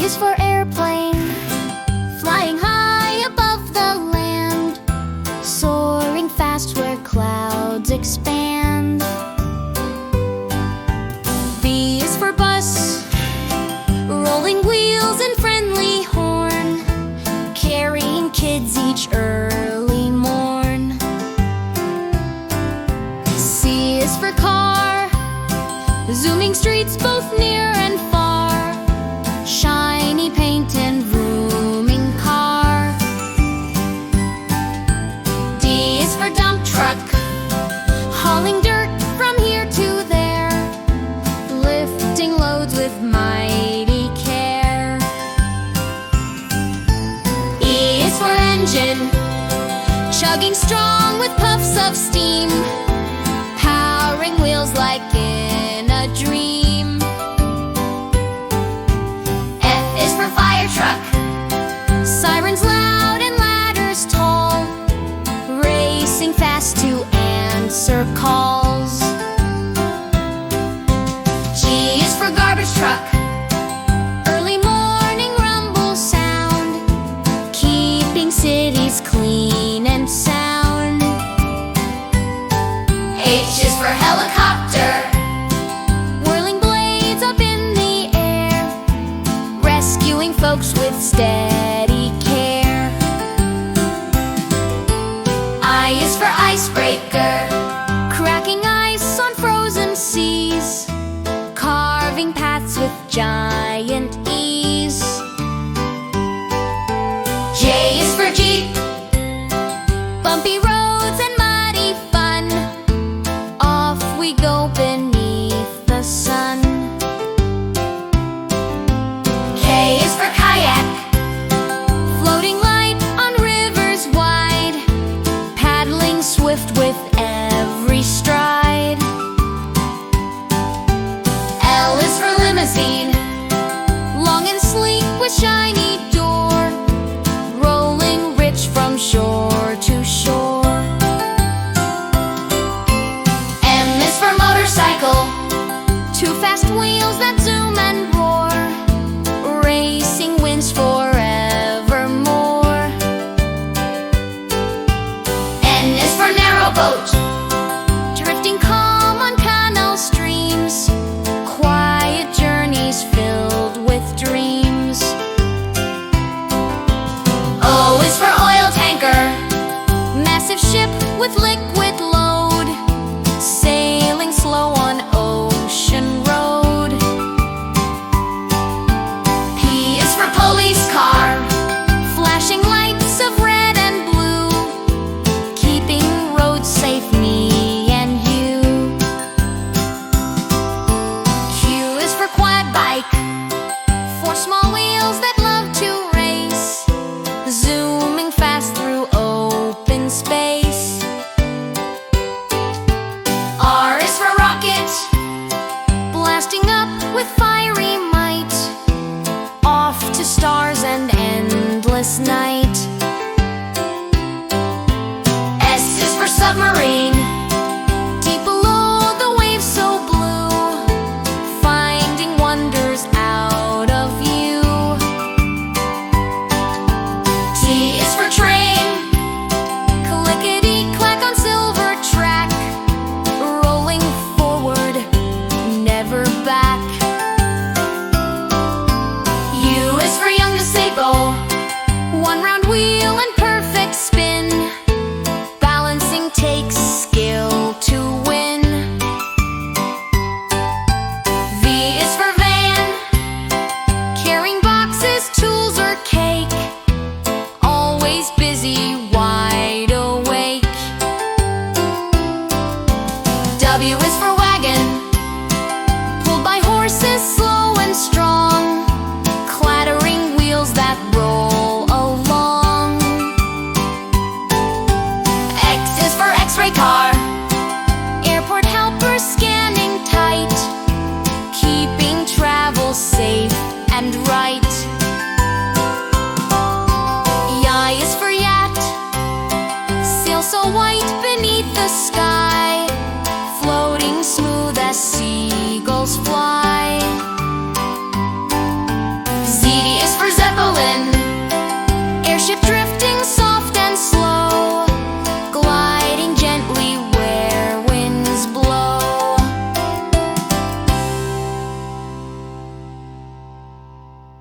is for airplane, flying high above the land, soaring fast where clouds expand. B is for bus, rolling wheels and friendly horn, carrying kids each early morn. C is for car, zooming streets both near and far, shiny paint and vrooming car. D is for dump truck, hauling dirt from here to there, lifting loads with mighty care. E is for engine, chugging strong with puffs of steam, powering wheels like in a dream. F is for fire truck, sirens loud and ladders tall, racing fast to answer calls. G is for garbage truck, early morning rumble sound, keeping cities clean and sound. H is for helicopter, whirling blades up in the air, rescuing folks with steady care. I is for icebreaker, cracking ice on frozen seas, carving paths with giant ease. J is for Jeep, bumpy roads and muddy fun, off we go beneath the sun. K is for kayak, floating light on rivers wide, paddling swift with every stride. L is for limousine, long and sleek with shiny door, rolling rich from shore to shore. M is for motorcycle, two fast wheels that zoom and roar, racing winds forevermore. N is for narrowboat, drifting calm on canal streams, quiet journeys filled with dreams. O is for oil tanker, massive ship with liquid load, sailing slow on ocean road. P is for police car, flashing lights of red and blue, keeping roads safe, me and you. Q is for quad bike, four small wheels that love to race, zooming fast through open space. R is for rocket, blasting up with fiery might, off to stars and endless night. S is for submarine, deep below the waves so blue, finding wonders out of view. T is for train, clickety-clack on silver track, rolling forward, never back. U is for young disable, one round wheel and perfect spin, balancing takes skill to win. V is for van, carrying boxes, tools or cake, always busy, wide awake. W is for wagon, pulled by horses slow and strong, clattering wheels that roll along. X is for X-ray car, airport helpers scanning tight, keeping travel safe and right. Y is for yacht, sail so white beneath the sky, floating smooth as seagulls fly. Z